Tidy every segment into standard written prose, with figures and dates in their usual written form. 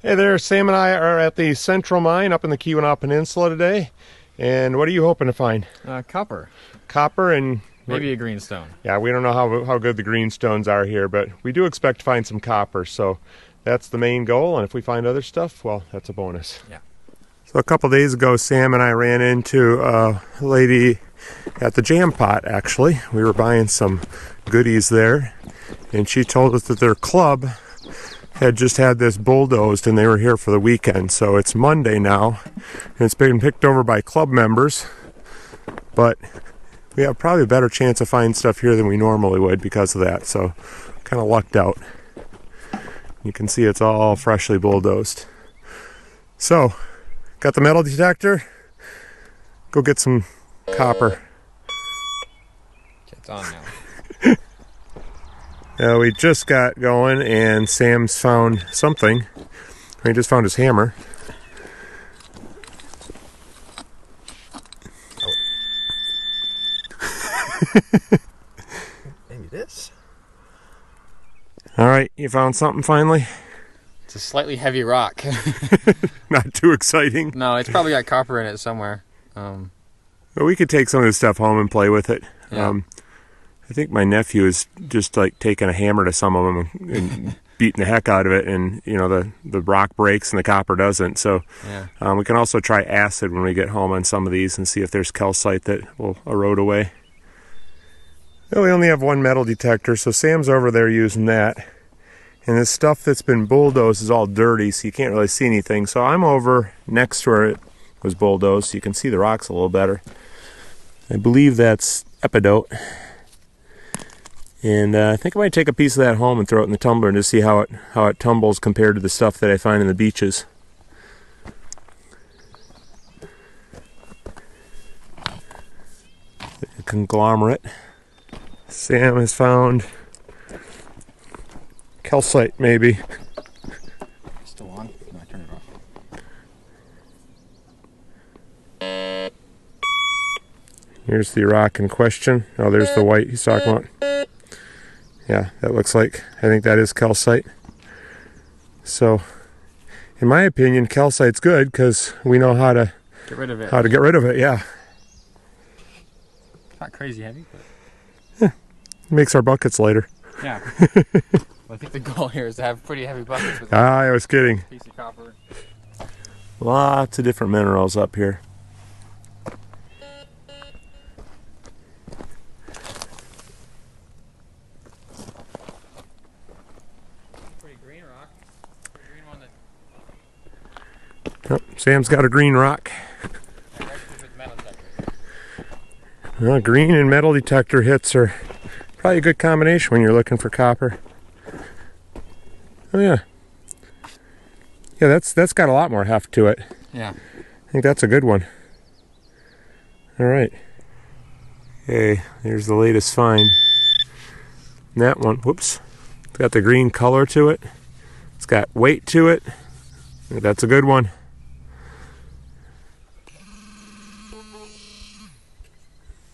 Hey there, Sam and I are at the Central Mine up in the Keweenaw Peninsula today. And what are you hoping to find? Copper. Copper and... maybe a greenstone. Yeah, we don't know how good the greenstones are here, but we do expect to find some copper. So that's the main goal, and if we find other stuff, well, that's a bonus. Yeah. So a couple days ago, Sam and I ran into a lady at the Jam Pot, actually. We were buying some goodies there, and she told us that their club had just had this bulldozed and they were here for the weekend. So it's Monday now and it's been picked over by club members, but we have probably a better chance of finding stuff here than we normally would because of that. So kind of lucked out. You can see it's all freshly bulldozed. So got the metal detector, go get some copper. It's on now. We just got going and Sam's found something. He just found his hammer. Maybe this. Alright, you found something finally? It's a slightly heavy rock. Not too exciting. No, it's probably got copper in it somewhere. But we could take some of this stuff home and play with it. Yeah. I think my nephew is just like taking a hammer to some of them and beating the heck out of it, and you know the rock breaks and the copper doesn't. So yeah. We can also try acid when we get home on some of these and see if there's calcite that will erode away. Well, we only have one metal detector, so Sam's over there using that. And this stuff that's been bulldozed is all dirty, so you can't really see anything. So I'm over next to where it was bulldozed, so you can see the rocks a little better. I believe that's epidote. And I think I might take a piece of that home and throw it in the tumbler and just see how it tumbles compared to the stuff that I find in the beaches. A conglomerate. Sam has found calcite, maybe. Still on? No, I turned it off. Here's the rock in question. Oh, there's the white he's talking about. Yeah, that looks like, I think that is calcite. So, in my opinion, calcite's good because we know how to get rid of it. Yeah. It's not crazy heavy, but It makes our buckets lighter. yeah. Well, I think the goal here is to have pretty heavy buckets with I was kidding. a piece of copper. Lots of different minerals up here. Pretty green rock. Green one that Oh, Sam's got a green rock. metal detector. Well, green and metal detector hits are probably a good combination when you're looking for copper. Oh yeah. Yeah, that's got a lot more heft to it. Yeah. I think that's a good one. Alright. Okay, there's the latest find. And that one, whoops. It's got the green color to it. It's got weight to it. That's a good one.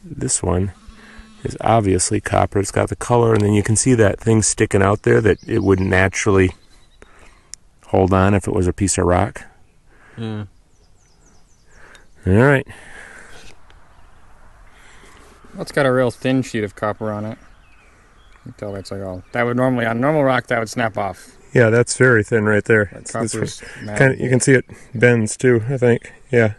This one is obviously copper. It's got the color, and then you can see that thing sticking out there that it wouldn't naturally hold on if it was a piece of rock. Yeah. Alright. Well, it's got a real thin sheet of copper on it. You can tell that's like all. That would normally, on normal rock, that would snap off. Yeah, that's very thin right there. Copper's kind of, you can see it bends too, I think. Yeah.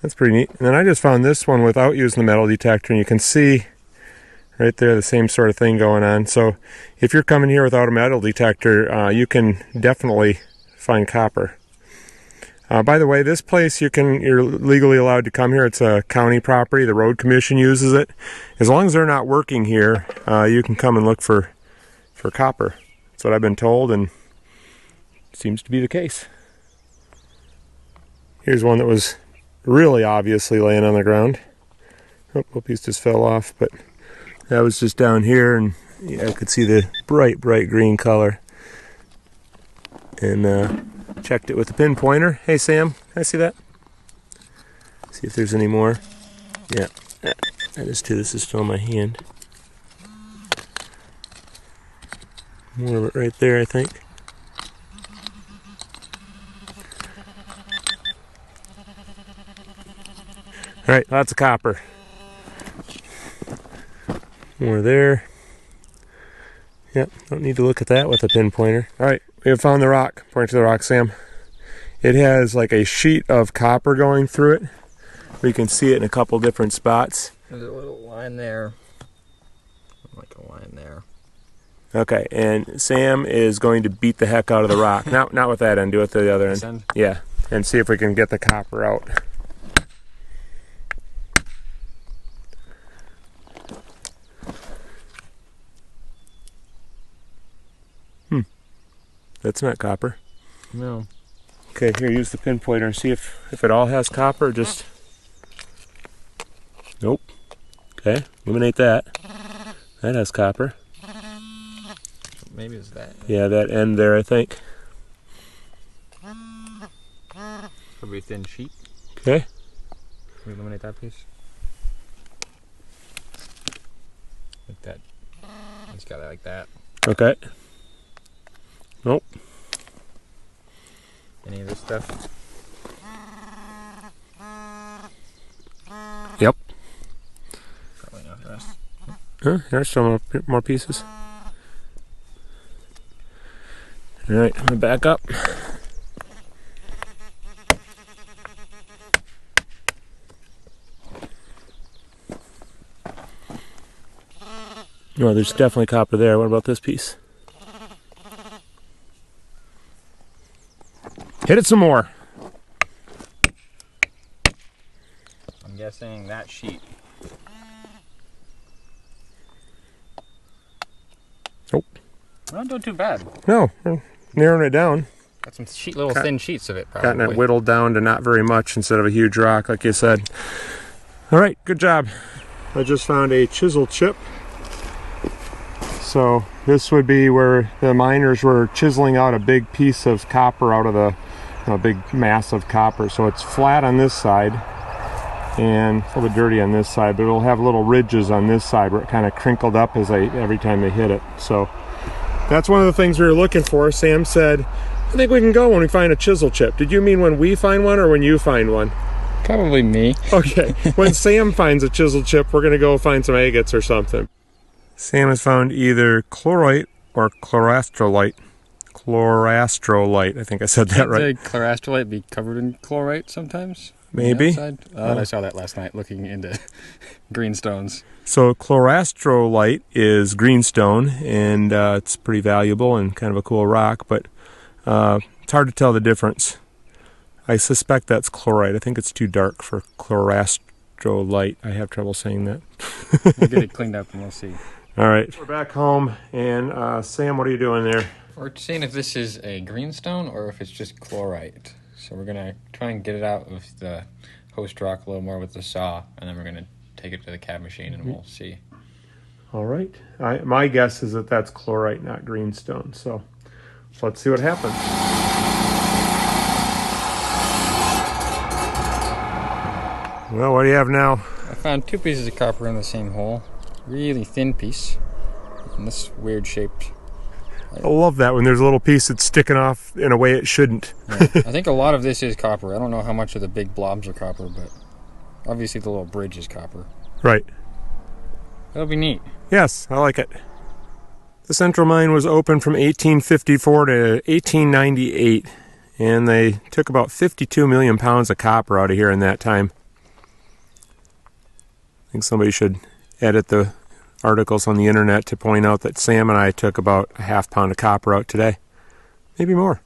That's pretty neat. And then I just found this one without using the metal detector, and you can see right there the same sort of thing going on. So if you're coming here without a metal detector, you can definitely find copper. By the way, this place you're legally allowed to come here. It's a county property. The road commission uses it. As long as they're not working here, you can come and look for copper. That's what I've been told, and it seems to be the case. Here's one that was really obviously laying on the ground. Oh, piece just fell off, but that was just down here, and yeah, I could see the bright green color. And checked it with the pinpointer. Hey Sam, can I see that? See if there's any more. Yeah, that is too. This is still in my hand. More of it right there, I think. All right, lots of copper. More there. Yep, don't need to look at that with a pinpointer. All right, we have found the rock. Point to the rock, Sam. It has like a sheet of copper going through it. We can see it in a couple different spots. There's a little line there. Like a line there. Okay, and Sam is going to beat the heck out of the rock. Not with that end, do it to the other end. Yeah, and see if we can get the copper out. That's not copper. No. Okay, here, use the pinpointer and see if it all has copper, just... Nope. Okay, eliminate that. That has copper. Maybe it's that. Yeah, that end there, I think. Probably a thin sheet. Okay. Can we eliminate that piece? Like that. It's got it like that. Okay. Nope. Any of this stuff? Yep. Probably not the rest. Huh? There's some more pieces. Alright, I'm gonna back up. No, there's definitely copper there. What about this piece? Hit it some more. I'm guessing that sheet. Nope. Not doing too bad. No, we're narrowing it down. Got some little thin sheets of it, probably. Gotten it whittled down to not very much instead of a huge rock, like you said. All right, good job. I just found a chisel chip. So this would be where the miners were chiseling out a big piece of copper out of the big mass of copper. So it's flat on this side and a little bit dirty on this side, but it'll have little ridges on this side where it kind of crinkled up every time they hit it. So that's one of the things we were looking for. Sam said, I think we can go when we find a chisel chip. Did you mean when we find one or when you find one? Probably me. Okay, when Sam finds a chisel chip, we're gonna go find some agates or something. Sam has found either chlorite or chlorastrolite. Chlorastrolite, I think I said that right. Could chlorastrolite be covered in chlorite sometimes? Maybe. I saw that last night looking into greenstones. So chlorastrolite is greenstone, and it's pretty valuable and kind of a cool rock, but it's hard to tell the difference. I suspect that's chlorite. I think it's too dark for chlorastrolite. I have trouble saying that. We'll get it cleaned up and we'll see. All right, we're back home, and Sam, what are you doing there? We're seeing if this is a greenstone or if it's just chlorite. So we're going to try and get it out of the host rock a little more with the saw, and then we're going to take it to the cab machine and we'll see. All right. My guess is that that's chlorite, not greenstone. So let's see what happens. Well, what do you have now? I found two pieces of copper in the same hole. Really thin piece. And this weird shaped. I love that when there's a little piece that's sticking off in a way it shouldn't. Yeah, I think a lot of this is copper. I don't know how much of the big blobs are copper, but obviously the little bridge is copper. Right. That'll be neat. Yes, I like it. The central mine was open from 1854 to 1898, and they took about 52 million pounds of copper out of here in that time. I think somebody should edit the articles on the internet to point out that Sam and I took about a half pound of copper out today. Maybe more.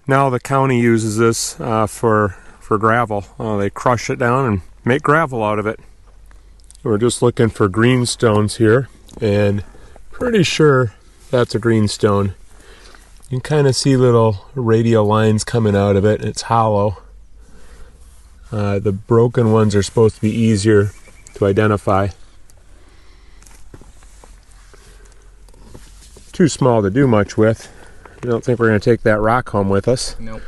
Now the county uses this for gravel. They crush it down and make gravel out of it. We're just looking for greenstones here, and pretty sure that's a greenstone. You can kind of see little radial lines coming out of it, and it's hollow. The broken ones are supposed to be easier to identify. Too small to do much with. I don't think we're going to take that rock home with us. Nope.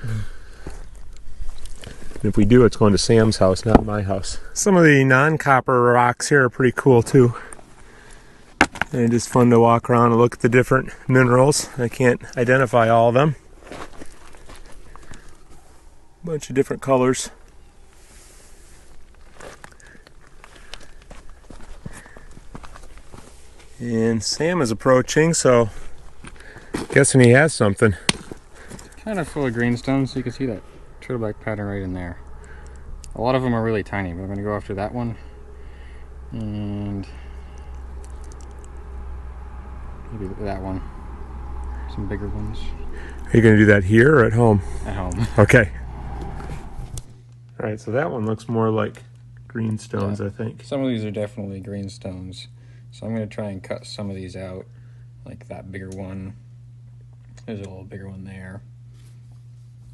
And if we do, it's going to Sam's house, not my house. Some of the non-copper rocks here are pretty cool too. And just fun to walk around and look at the different minerals. I can't identify all of them. Bunch of different colors. And Sam is approaching, so guessing he has something. Kind of full of greenstones, so you can see that turtleback pattern right in there. A lot of them are really tiny, but I'm going to go after that one. And maybe that one. Some bigger ones. Are you going to do that here or at home? At home. Okay. Alright, so that one looks more like greenstones, Yeah. I think. Some of these are definitely greenstones. So I'm going to try and cut some of these out. Like that bigger one. There's a little bigger one there.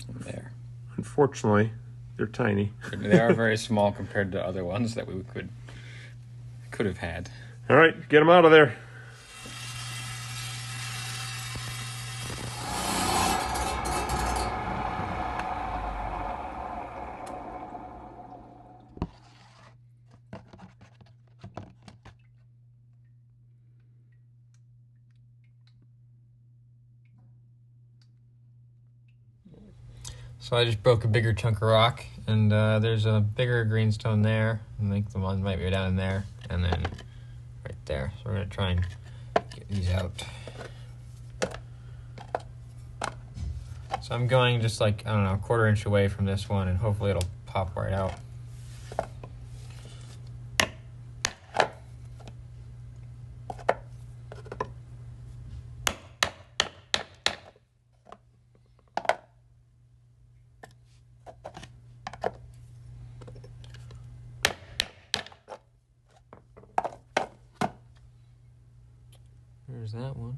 And there. Unfortunately, they're tiny. They are very small compared to other ones that we could have had. Alright, get them out of there. So I just broke a bigger chunk of rock, and there's a bigger greenstone there. I think the one might be down in there, and then right there. So we're going to try and get these out. So I'm going just like, I don't know, a 1/4 inch away from this one, and hopefully it'll pop right out. There's that one.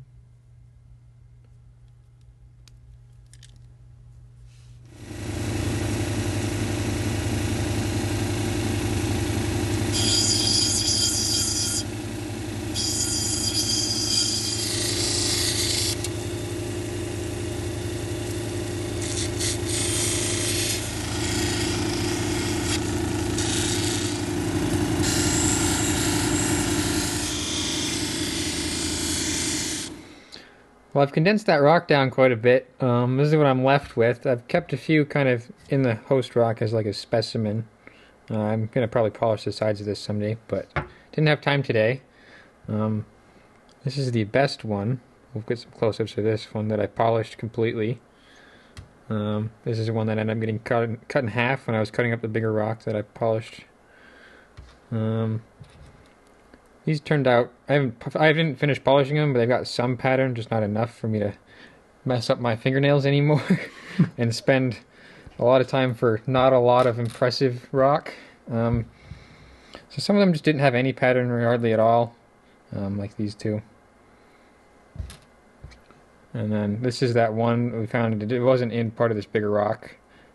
Well, I've condensed that rock down quite a bit. This is what I'm left with. I've kept a few kind of in the host rock as like a specimen. I'm going to probably polish the sides of this someday, but didn't have time today. This is the best one. We'll get some close-ups of this one that I polished completely. This is the one that ended up getting cut in half when I was cutting up the bigger rock that I polished. These turned out, I didn't finish polishing them, but they've got some pattern, just not enough for me to mess up my fingernails anymore and spend a lot of time for not a lot of impressive rock. So some of them just didn't have any pattern hardly at all, like these two. And then this is that one we found, it wasn't in part of this bigger rock.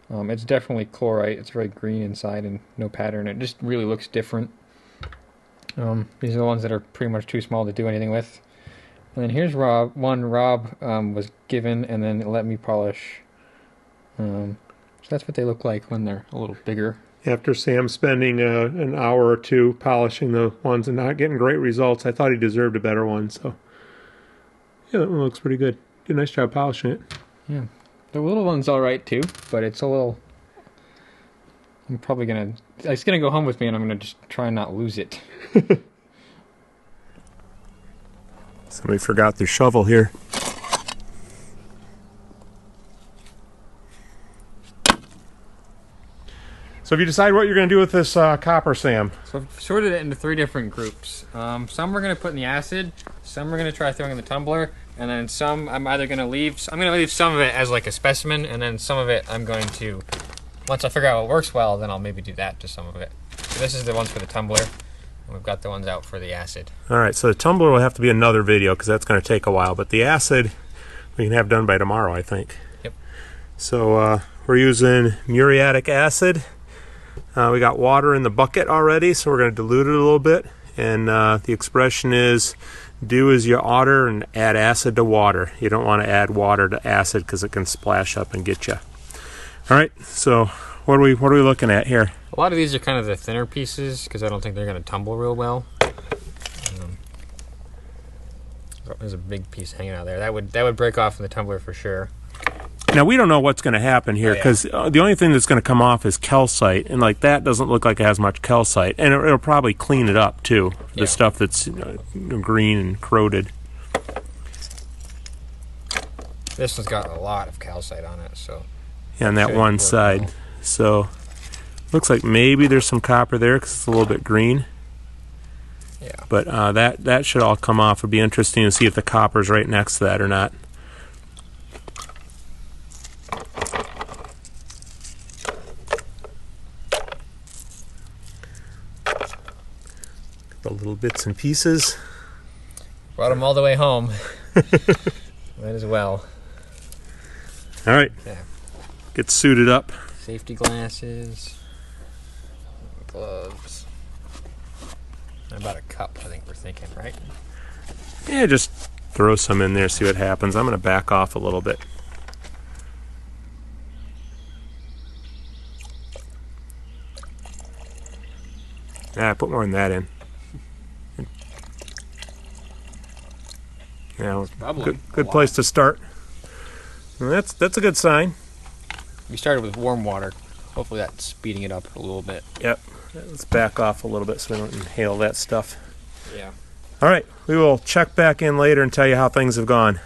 It's definitely chlorite, it's very green inside and no pattern, it just really looks different. These are the ones that are pretty much too small to do anything with. And then here's Rob was given and then let me polish. So that's what they look like when they're a little bigger. After Sam spending an hour or two polishing the ones and not getting great results, I thought he deserved a better one. So yeah, that one looks pretty good. Did a nice job polishing it. Yeah, the little one's all right too, but it's a little. I'm probably gonna. It's gonna go home with me, and I'm gonna just try and not lose it. Somebody forgot their shovel here. So if you decide what you're going to do with this copper, Sam? So I've sorted it into 3 different groups. Some we're going to put in the acid, some we're going to try throwing in the tumbler, and then some I'm either going to leave. I'm going to leave some of it as like a specimen, and then some of it I'm going to, once I figure out what works well, then I'll maybe do that to some of it. So this is the ones for the tumbler, and we've got the ones out for the acid. All right, so the tumbler will have to be another video because that's going to take a while, but the acid we can have done by tomorrow, I think. Yep. So we're using muriatic acid. We got water in the bucket already, so we're going to dilute it a little bit. And the expression is, do as you oughter and add acid to water. You don't want to add water to acid because it can splash up and get you. All right, so what are we looking at here? A lot of these are kind of the thinner pieces because I don't think they're going to tumble real well. There's a big piece hanging out there. That would break off in the tumbler for sure. Now, we don't know what's going to happen here because the only thing that's going to come off is calcite, and like that doesn't look like it has much calcite, and it'll probably clean it up too, the stuff that's green and corroded. This one's got a lot of calcite on it, so... Yeah, on that one side. Well. So, looks like maybe there's some copper there because it's a little bit green. Yeah. But that should all come off. It'd be interesting to see if the copper's right next to that or not. The little bits and pieces. Brought them all the way home. Might as well. All right. Yeah. Get suited up. Safety glasses. Gloves. About a cup, I think we're thinking, right? Yeah, just throw some in there, see what happens. I'm going to back off a little bit. Yeah, put more than that in. Yeah, good place to start. And that's a good sign. We started with warm water. Hopefully that's speeding it up a little bit. Yep. Let's back off a little bit so we don't inhale that stuff. Yeah. All right. We will check back in later and tell you how things have gone.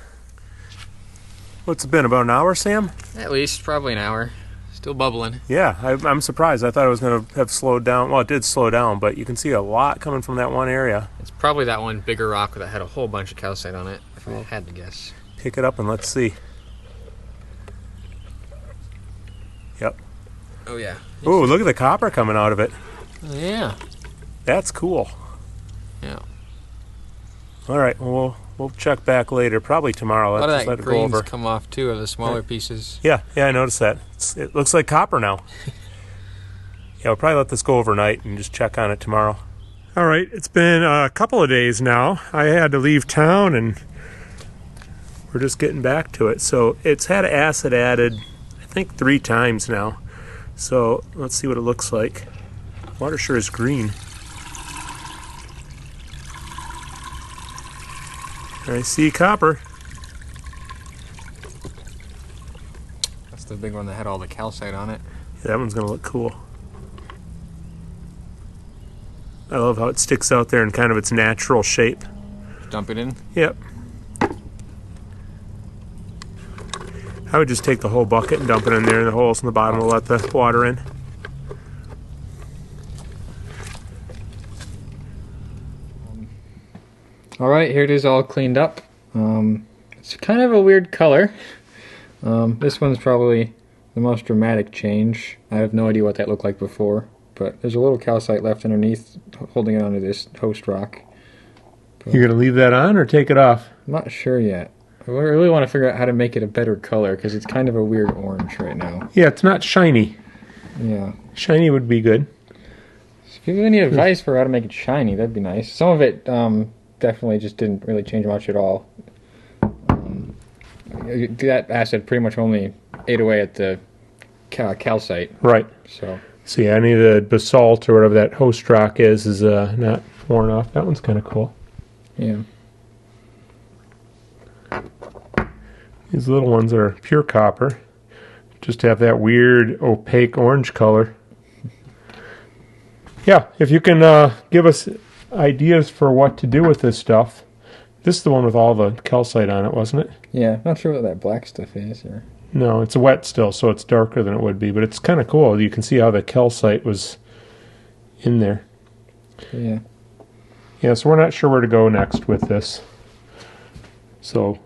What's it been, about an hour, Sam? At least, probably an hour. Still bubbling. Yeah, I'm surprised. I thought it was going to have slowed down. Well, it did slow down, but you can see a lot coming from that one area. It's probably that one bigger rock that had a whole bunch of calcite on it, if I had to guess. Pick it up and let's see. Yep. Oh, yeah. Oh, look at the copper coming out of it. Oh, yeah. That's cool. Yeah. All right, well, we'll check back later, probably tomorrow. A lot of that go green's over. come off, too, of the smaller pieces. Yeah, I noticed that. It looks like copper now. Yeah, we'll probably let this go overnight and just check on it tomorrow. All right, it's been a couple of days now. I had to leave town, and we're just getting back to it. So it's had acid added, I think, 3 times now. So let's see what it looks like. Water sure is green. I see copper. That's the big one that had all the calcite on it. Yeah, that one's going to look cool. I love how it sticks out there in kind of its natural shape. Dump it in? Yep. I would just take the whole bucket and dump it in there, and the holes in the bottom will let the water in. Alright, here it is all cleaned up. It's kind of a weird color. This one's probably the most dramatic change. I have no idea what that looked like before, but there's a little calcite left underneath holding it onto this host rock. But you're going to leave that on or take it off? I'm not sure yet. I really want to figure out how to make it a better color because it's kind of a weird orange right now. Yeah, it's not shiny. Yeah. Shiny would be good. So if you have any advice for how to make it shiny, that'd be nice. Some of it definitely just didn't really change much at all. That acid pretty much only ate away at the calcite. Right. So yeah, any of the basalt or whatever that host rock is not worn off. That one's kind of cool. Yeah. These little ones are pure copper. Just have that weird opaque orange color. Yeah, if you can give us ideas for what to do with this stuff. This is the one with all the calcite on it, wasn't it? Yeah, not sure what that black stuff is. Or... No, it's wet still, so it's darker than it would be, but it's kind of cool. You can see how the calcite was in there. Yeah. Yeah, so we're not sure where to go next with this. So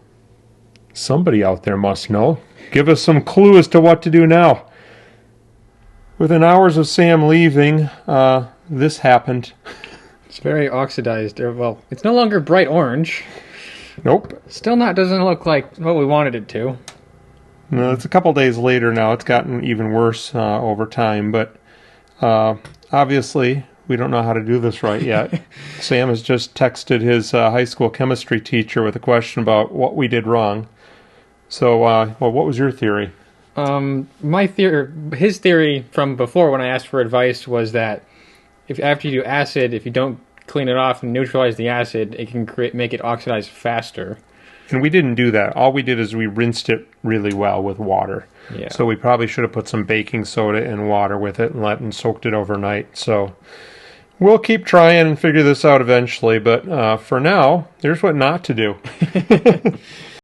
somebody out there must know. Give us some clue as to what to do now. Within hours of Sam leaving, this happened. It's very oxidized. Well, it's no longer bright orange. Nope. Still doesn't look like what we wanted it to. No, it's a couple days later now. It's gotten even worse over time, but obviously we don't know how to do this right yet. Sam has just texted his high school chemistry teacher with a question about what we did wrong. So, well, what was your theory? His theory from before when I asked for advice was that after you do acid, if you don't clean it off and neutralize the acid, it can make it oxidize faster. And we didn't do that. All we did is we rinsed it really well with water. Yeah. So we probably should have put some baking soda and water with it and soaked it overnight. So we'll keep trying and figure this out eventually. But for now, here's what not to do.